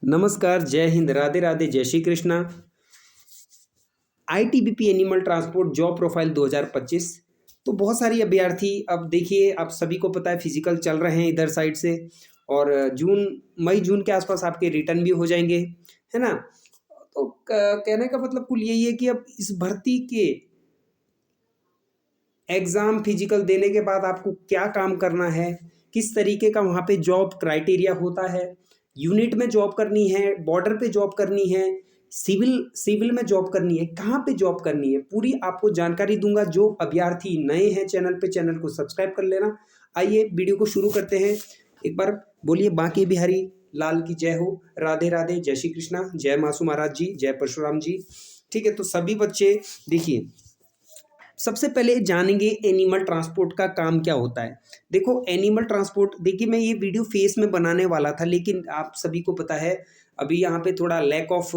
नमस्कार, जय हिंद, राधे राधे, जय Shri Krishna. ITBP animal transport job profile 2025। तो बहुत सारी अभ्यर्थी, अब देखिए आप सभी को पता है फिजिकल चल रहे हैं इधर साइड से, और मई जून के आसपास आपके रिटर्न भी हो जाएंगे, है ना। तो कहने का मतलब कुल यही है कि अब इस भर्ती के एग्ज़ाम फिजिकल देने के बाद आपको क्या काम करना है, किस तरीके का वहाँ पे जॉब क्राइटेरिया होता है, यूनिट में जॉब करनी है, बॉर्डर पे जॉब करनी है, सिविल सिविल में जॉब करनी है, कहाँ पे जॉब करनी है, पूरी आपको जानकारी दूंगा। जो अभ्यर्थी नए हैं चैनल पे, चैनल को सब्सक्राइब कर लेना। आइए वीडियो को शुरू करते हैं। एक बार बोलिए बांके बिहारी लाल की जय हो, राधे राधे, जय श्री कृष्णा, जय मासू महाराज जी, जय परशुराम जी। ठीक है, तो सभी बच्चे देखिए, सबसे पहले जानेंगे एनिमल ट्रांसपोर्ट का काम क्या होता है। देखो एनिमल ट्रांसपोर्ट, देखिए मैं ये वीडियो फेस में बनाने वाला था, लेकिन आप सभी को पता है अभी यहाँ पे थोड़ा लैक ऑफ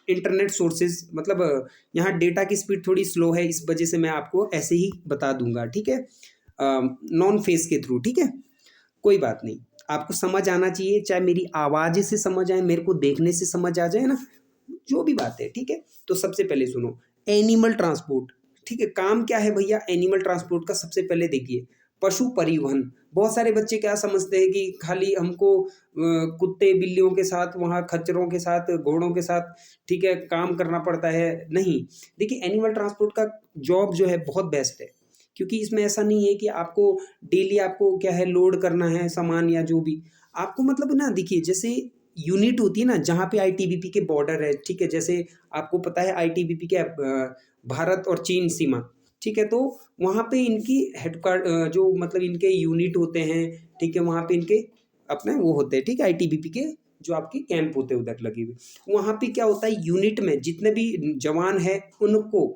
इंटरनेट सोर्सेज, मतलब यहाँ डेटा की स्पीड थोड़ी स्लो है, इस वजह से मैं आपको ऐसे ही बता दूंगा, ठीक है, नॉन फेस के थ्रू, ठीक है। कोई बात नहीं, आपको समझ आना चाहिए, चाहे मेरी आवाज़ से समझ आए, मेरे को देखने से समझ आ जाए ना, जो भी बात है, ठीक है। तो सबसे पहले सुनो, एनिमल ट्रांसपोर्ट, ठीक है, काम क्या है भैया एनिमल ट्रांसपोर्ट का। सबसे पहले देखिए, पशु परिवहन। बहुत सारे बच्चे क्या समझते हैं कि खाली हमको कुत्ते बिल्लियों के साथ, वहाँ खच्चरों के साथ, घोड़ों के साथ, ठीक है, काम करना पड़ता है। नहीं, देखिए एनिमल ट्रांसपोर्ट का जॉब जो है बहुत बेस्ट है, क्योंकि इसमें ऐसा नहीं है कि आपको डेली आपको क्या है लोड करना है सामान या जो भी आपको, मतलब ना देखिए, जैसे यूनिट होती है ना जहाँ पे आईटीबीपी के बॉर्डर है, ठीक है, जैसे आपको पता है आईटीबीपी के भारत और चीन सीमा, ठीक है, तो वहाँ पे इनकी हेडक्वार्टर जो मतलब इनके यूनिट होते हैं, ठीक है, वहाँ पे इनके अपने वो होते हैं, ठीक है, आईटीबीपी के जो आपके कैंप होते हैं उधर लगे हुए, वहाँ पे क्या होता है यूनिट में जितने भी जवान हैं उनको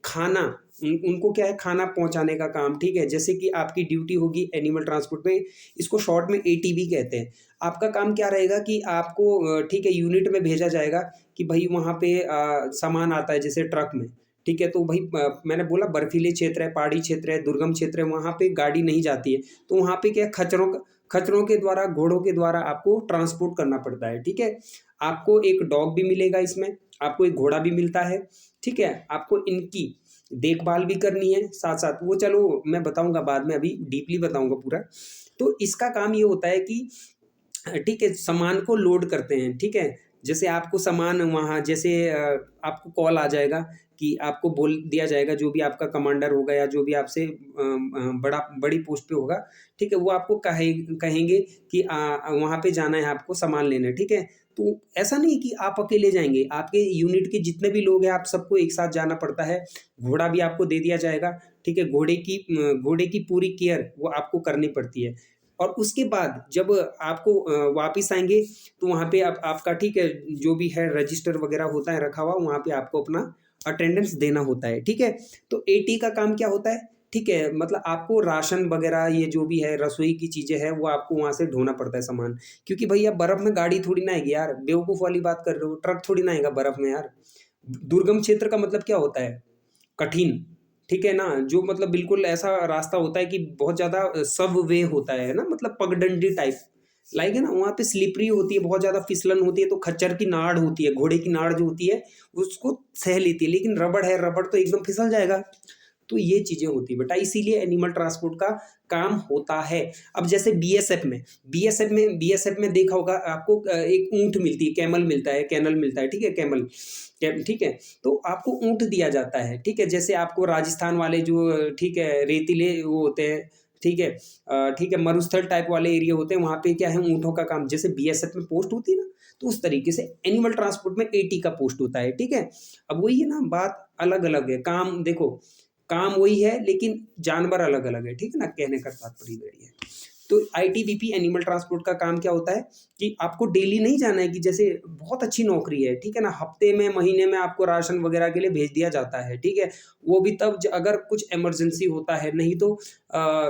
खाना, उनको क्या है खाना पहुंचाने का काम, ठीक है। जैसे कि आपकी ड्यूटी होगी एनिमल ट्रांसपोर्ट में, इसको शॉर्ट में एटीबी कहते हैं। आपका काम क्या रहेगा कि आपको ठीक है यूनिट में भेजा जाएगा कि भाई वहाँ पे सामान आता है जैसे ट्रक में, ठीक है, तो भाई मैंने बोला बर्फीले क्षेत्र है, पहाड़ी क्षेत्र है, दुर्गम क्षेत्र है, वहाँ पे गाड़ी नहीं जाती है, तो वहाँ पे क्या है, खच्चरों के द्वारा, घोड़ों के द्वारा आपको ट्रांसपोर्ट करना पड़ता है, ठीक है। आपको एक डॉग भी मिलेगा इसमें, आपको एक घोड़ा भी मिलता है, ठीक है। आपको इनकी देखभाल भी करनी है साथ साथ, वो चलो मैं बताऊंगा बाद में, अभी डीपली बताऊंगा पूरा। तो इसका काम ये होता है कि ठीक है, सामान को लोड करते हैं, ठीक है। जैसे आपको सामान वहाँ जैसे आपको कॉल आ जाएगा कि आपको बोल दिया जाएगा, जो भी आपका कमांडर होगा या जो भी आपसे बड़ी पोस्ट पे होगा, ठीक है, वो आपको कहेंगे कि वहाँ पे जाना है आपको सामान लेने, ठीक है। तो ऐसा नहीं कि आप अकेले जाएंगे, आपके यूनिट के जितने भी लोग हैं आप सबको एक साथ जाना पड़ता है। घोड़ा भी आपको दे दिया जाएगा, ठीक है, घोड़े की पूरी केयर वो आपको करनी पड़ती है। और उसके बाद जब आपको वापिस आएंगे, तो वहाँ पे आपका ठीक है जो भी है रजिस्टर वगैरह होता है रखा हुआ, वहाँ पे आपको अपना अटेंडेंस देना होता है, ठीक है। तो एटी का काम क्या होता है, ठीक है, मतलब आपको राशन वगैरह ये जो भी है रसोई की चीज़ें हैं वो आपको वहाँ से ढोना पड़ता है सामान, क्योंकि भैया बर्फ़ में गाड़ी थोड़ी ना आएगी यार, बेवकूफ़ वाली बात कर रहे हो, ट्रक थोड़ी ना आएगा बर्फ़ में यार। दुर्गम क्षेत्र का मतलब क्या होता है, कठिन, ठीक है ना, जो मतलब बिल्कुल ऐसा रास्ता होता है कि बहुत ज़्यादा सब वे होता है ना, मतलब पगडंडी टाइप, लाइक है ना, वहाँ पे स्लिपरी होती है, बहुत ज़्यादा फिसलन होती है, तो खच्चर की नाड़ होती है, घोड़े की नाड़ जो होती है उसको सह लेती है, लेकिन रबड़ है, रबड़ तो एकदम फिसल जाएगा। तो ये चीज़ें होती है बेटा, इसीलिए एनिमल ट्रांसपोर्ट का काम होता है। अब जैसे बीएसएफ में देखा होगा आपको, एक ऊँट मिलती है, कैमल मिलता है, कैनल मिलता है, ठीक है, कैमल, ठीक है। तो आपको ऊँट दिया जाता है, ठीक है, जैसे आपको राजस्थान वाले जो ठीक है रेतीले वो होते हैं, ठीक है, ठीक है, मरुस्थल टाइप वाले एरिया होते हैं, वहाँ पे क्या है ऊँटों का काम, जैसे बीएसएफ में पोस्ट होती है ना, तो उस तरीके से एनिमल ट्रांसपोर्ट में एटी का पोस्ट होता है, ठीक है। अब वही है ना, बात अलग अलग है, काम देखो, काम वही है लेकिन जानवर अलग अलग है, ठीक है ना, कहने का तात्पर्य वही है। तो आईटीबीपी एनिमल ट्रांसपोर्ट का काम क्या होता है कि आपको डेली नहीं जाना है, कि जैसे बहुत अच्छी नौकरी है, ठीक है ना, हफ्ते में महीने में आपको राशन वगैरह के लिए भेज दिया जाता है, ठीक है। वो भी तब अगर कुछ इमरजेंसी होता है, नहीं तो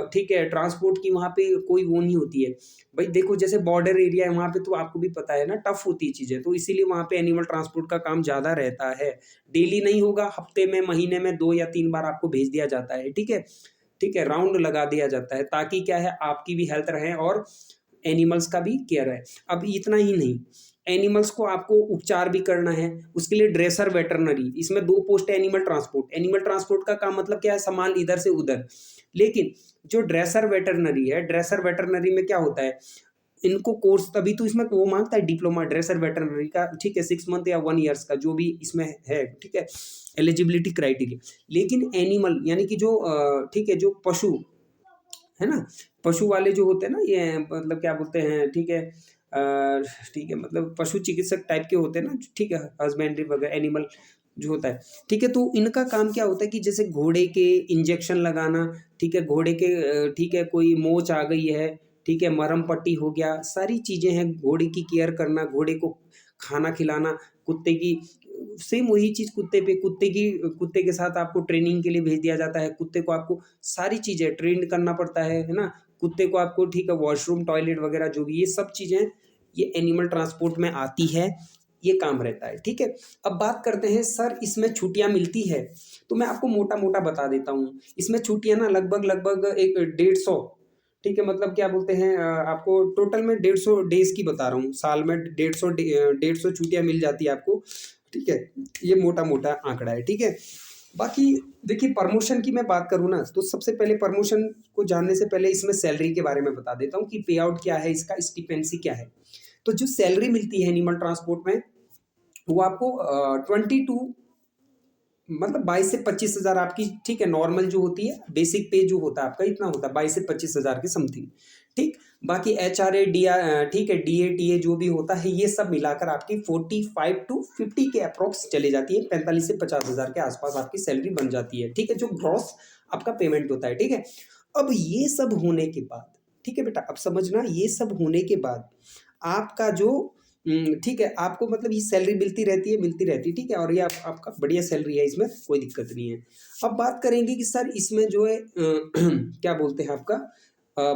ठीक है, ट्रांसपोर्ट की वहाँ पे कोई वो नहीं होती है। भाई देखो जैसे बॉर्डर एरिया है वहाँ पे, तो आपको भी पता है ना, टफ होती है चीज़ें, तो इसीलिए वहाँ पे एनिमल ट्रांसपोर्ट का काम ज़्यादा रहता है। डेली नहीं होगा, हफ्ते में महीने में 2 या 3 बार आपको भेज दिया जाता है, ठीक है। ठीक है, राउंड लगा दिया जाता है, ताकि क्या है आपकी भी हेल्थ रहे, और एनिमल्स का भी केयर है। अब इतना ही नहीं, एनिमल्स को आपको उपचार भी करना है, उसके लिए ड्रेसर वेटरनरी, इसमें 2 पोस्ट है। एनिमल ट्रांसपोर्ट, एनिमल ट्रांसपोर्ट का काम मतलब क्या है, सामान इधर से उधर। लेकिन जो ड्रेसर वेटरनरी है, ड्रेसर वेटरनरी में क्या होता है, इनको कोर्स तभी तो इसमें वो मांगता है डिप्लोमा ड्रेसर वेटरनरी का, ठीक है, 6 मंथ या 1 ईयर्स का जो भी इसमें है, ठीक है, एलिजिबिलिटी क्राइटेरिया। लेकिन एनिमल यानी कि जो ठीक है, जो पशु है ना, पशु वाले जो होते हैं ना, ये मतलब क्या बोलते हैं, ठीक है, ठीक है, मतलब पशु चिकित्सक टाइप के होते हैं ना, ठीक है, हस्बेंड्री वगैरह एनिमल जो होता है, ठीक है। तो इनका काम क्या होता है कि जैसे घोड़े के इंजेक्शन लगाना, ठीक है, घोड़े के ठीक है, कोई मोच आ गई है, ठीक है, मरहम पट्टी हो गया, सारी चीज़ें हैं, घोड़े की केयर करना, घोड़े को खाना खिलाना, कुत्ते की सेम वही चीज़ कुत्ते पे, कुत्ते के साथ आपको ट्रेनिंग के लिए भेज दिया जाता है, कुत्ते को आपको सारी चीज़ें ट्रेन करना पड़ता है ना, कुत्ते को आपको, ठीक है, वॉशरूम टॉयलेट वगैरह जो भी ये सब चीज़ें ये एनिमल ट्रांसपोर्ट में आती है, ये काम रहता है, ठीक है। अब बात करते हैं सर इसमें छुट्टियाँ मिलती है, तो मैं आपको मोटा मोटा बता देता हूँ। इसमें छुट्टियाँ ना लगभग लगभग एक 150, ठीक है, मतलब क्या बोलते हैं, आपको टोटल में 150 डेज की बता रहा हूँ, साल में 150 छुट्टियाँ मिल जाती है आपको, ठीक है। ये मोटा मोटा आंकड़ा है, ठीक है। बाकी देखिए, प्रमोशन की मैं बात करूँ ना, तो सबसे पहले प्रमोशन को जानने से पहले इसमें सैलरी के बारे में बता देता हूँ कि पे आउट क्या है, इसका स्टिपेंसी क्या है। तो जो सैलरी मिलती है एनिमल ट्रांसपोर्ट में, वो आपको 22 मतलब 22 से 25 हज़ार आपकी, ठीक है, नॉर्मल जो होती है, बेसिक पे जो होता है आपका इतना होता है, 22 से 25 हज़ार के समथिंग, ठीक। बाकी HRA ठीक है, DA TA जो भी होता है, ये सब मिलाकर आपकी 45 to 50 के अप्रोक्स चले जाती है, 45 से 50 हज़ार के आसपास आपकी सैलरी बन जाती है, ठीक है, जो ग्रॉस आपका पेमेंट होता है, ठीक है। अब ये सब होने के बाद, ठीक है बेटा, अब समझना, ये सब होने के बाद आपका जो ठीक है, आपको मतलब ये सैलरी मिलती रहती है, ठीक है, और ये आपका बढ़िया सैलरी है, इसमें कोई दिक्कत नहीं है। अब बात करेंगे कि सर इसमें जो है क्या बोलते हैं आपका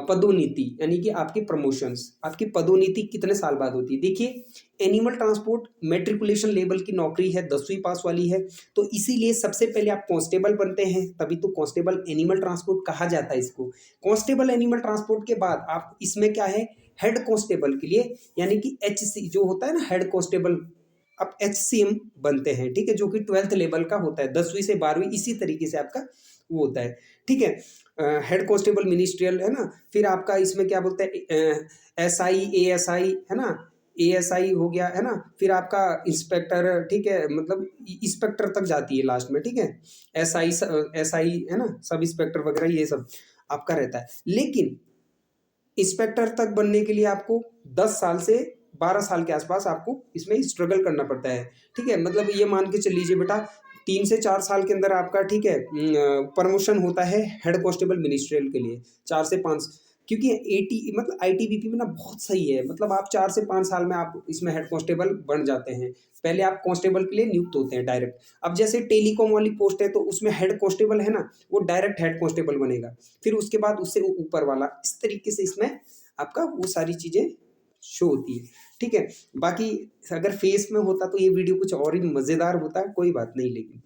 पदोन्नति, यानी कि आपकी प्रमोशंस, आपकी पदोन्नति कितने साल बाद होती है। देखिए, एनिमल ट्रांसपोर्ट मेट्रिकुलेशन लेवल की नौकरी है, 10वीं पास वाली है, तो इसीलिए सबसे पहले आप कांस्टेबल बनते हैं, तभी तो कांस्टेबल एनिमल ट्रांसपोर्ट कहा जाता है इसको। कांस्टेबल एनिमल ट्रांसपोर्ट के बाद आप इसमें क्या है, हेड कांस्टेबल के लिए, यानी कि HC जो होता है ना, हेड कांस्टेबल, आप HCM बनते हैं, ठीक है, जो कि 12th लेवल का होता है, 10वीं से 12वीं इसी तरीके से आपका वो होता है, ठीक है। हेड कांस्टेबल मिनिस्ट्रियल है ना, फिर आपका इसमें क्या बोलते हैं, SI ASI है ना, ASI हो गया है ना, फिर आपका इंस्पेक्टर, ठीक है, मतलब इंस्पेक्टर तक जाती है लास्ट में, ठीक है, SI है ना, सब इंस्पेक्टर वगैरह ये सब आपका रहता है। लेकिन इंस्पेक्टर तक बनने के लिए आपको 10 साल से 12 साल के आसपास आपको इसमें स्ट्रगल करना पड़ता है, ठीक है। मतलब ये मान के चल लीजिए बेटा, 3 से 4 साल के अंदर आपका, ठीक है, प्रमोशन होता है हेड कांस्टेबल मिनिस्ट्रियल के लिए, 4 से 5, क्योंकि मतलब ITBP में ना बहुत सही है, मतलब आप 4 से 5 साल में आप इसमें हेड कांस्टेबल बन जाते हैं। पहले आप कांस्टेबल के लिए नियुक्त होते हैं डायरेक्ट। अब जैसे टेलीकॉम वाली पोस्ट है, तो उसमें हेड कांस्टेबल है ना, वो डायरेक्ट हेड कांस्टेबल बनेगा, फिर उसके बाद उससे ऊपर वाला, इस तरीके से इसमें आपका वो सारी चीज़ें शो होती है, ठीक है। बाकी अगर फेस में होता तो ये वीडियो कुछ और ही मज़ेदार होता, कोई बात नहीं, लेकिन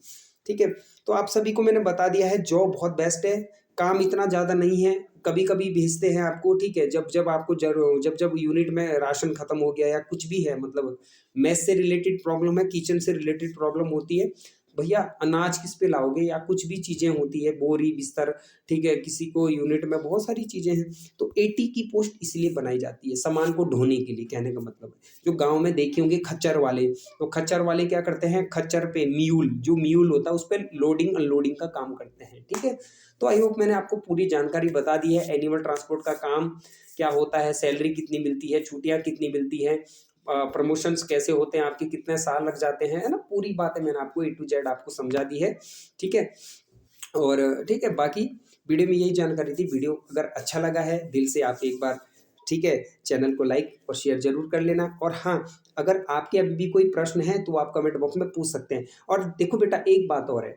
ठीक है। तो आप सभी को मैंने बता दिया है, जॉब बहुत बेस्ट है, काम इतना ज़्यादा नहीं है, कभी कभी भेजते हैं आपको, ठीक है, जब जब आपको जब यूनिट में राशन खत्म हो गया या कुछ भी है, मतलब मेस से रिलेटेड प्रॉब्लम है, किचन से रिलेटेड प्रॉब्लम होती है, भैया अनाज किस पे लाओगे, या कुछ भी चीज़ें होती है, बोरी बिस्तर, ठीक है, किसी को यूनिट में बहुत सारी चीज़ें हैं, तो AT की पोस्ट इसलिए बनाई जाती है, सामान को ढोने के लिए, कहने का मतलब है। जो गांव में देखे होंगे खच्चर वाले, तो खच्चर वाले क्या करते हैं, खच्चर पे जो म्यूल होता है उस पर लोडिंग अनलोडिंग का काम करते हैं, ठीक है। तो आई होप मैंने आपको पूरी जानकारी बता दी है, एनिमल ट्रांसपोर्ट का काम क्या होता है, सैलरी कितनी मिलती है, छुट्टियाँ कितनी मिलती हैं, प्रमोशंस कैसे होते हैं, आपके कितने साल लग जाते हैं, है ना, पूरी बातें मैंने आपको A to Z आपको समझा दी है, ठीक है। और ठीक है, बाकी वीडियो में यही जानकारी थी। वीडियो अगर अच्छा लगा है, दिल से आप एक बार, ठीक है, चैनल को लाइक और शेयर जरूर कर लेना। और हाँ, अगर आपके अभी भी कोई प्रश्न है तो आप कमेंट बॉक्स में पूछ सकते हैं। और देखो बेटा, एक बात और है,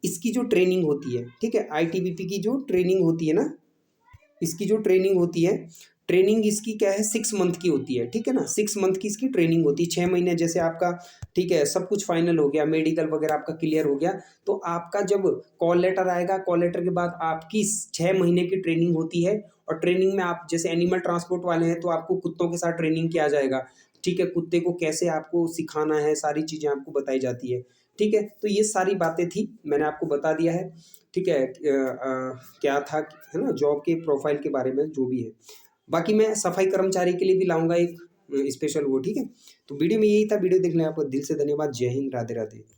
इसकी जो ट्रेनिंग होती है, ठीक है, ITBP की जो ट्रेनिंग होती है ना, इसकी जो ट्रेनिंग होती है, ट्रेनिंग इसकी क्या है 6 मंथ की होती है, ठीक है ना? 6 मंथ की इसकी ट्रेनिंग होती है, 6 महीने जैसे आपका ठीक है, सब कुछ फाइनल हो गया, मेडिकल वगैरह आपका क्लियर हो गया, तो आपका जब कॉल लेटर आएगा, कॉल लेटर के बाद आपकी 6 महीने की ट्रेनिंग होती है और ट्रेनिंग में आप जैसे एनिमल ट्रांसपोर्ट वाले हैं, तो आपको कुत्तों के साथ ट्रेनिंग किया जाएगा, ठीक है? कुत्ते को कैसे आपको सिखाना है, सारी चीज़ें आपको बताई जाती है, ठीक है? तो ये सारी बातें थी, मैंने आपको बता दिया है, ठीक है? क्या था, है ना? जॉब के प्रोफाइल के बारे में जो भी है। बाकी मैं सफाई कर्मचारी के लिए भी लाऊँगा एक स्पेशल वो, ठीक है? तो वीडियो में यही था, वीडियो देखने आपका दिल से धन्यवाद। जय हिंद, राधे-राधे।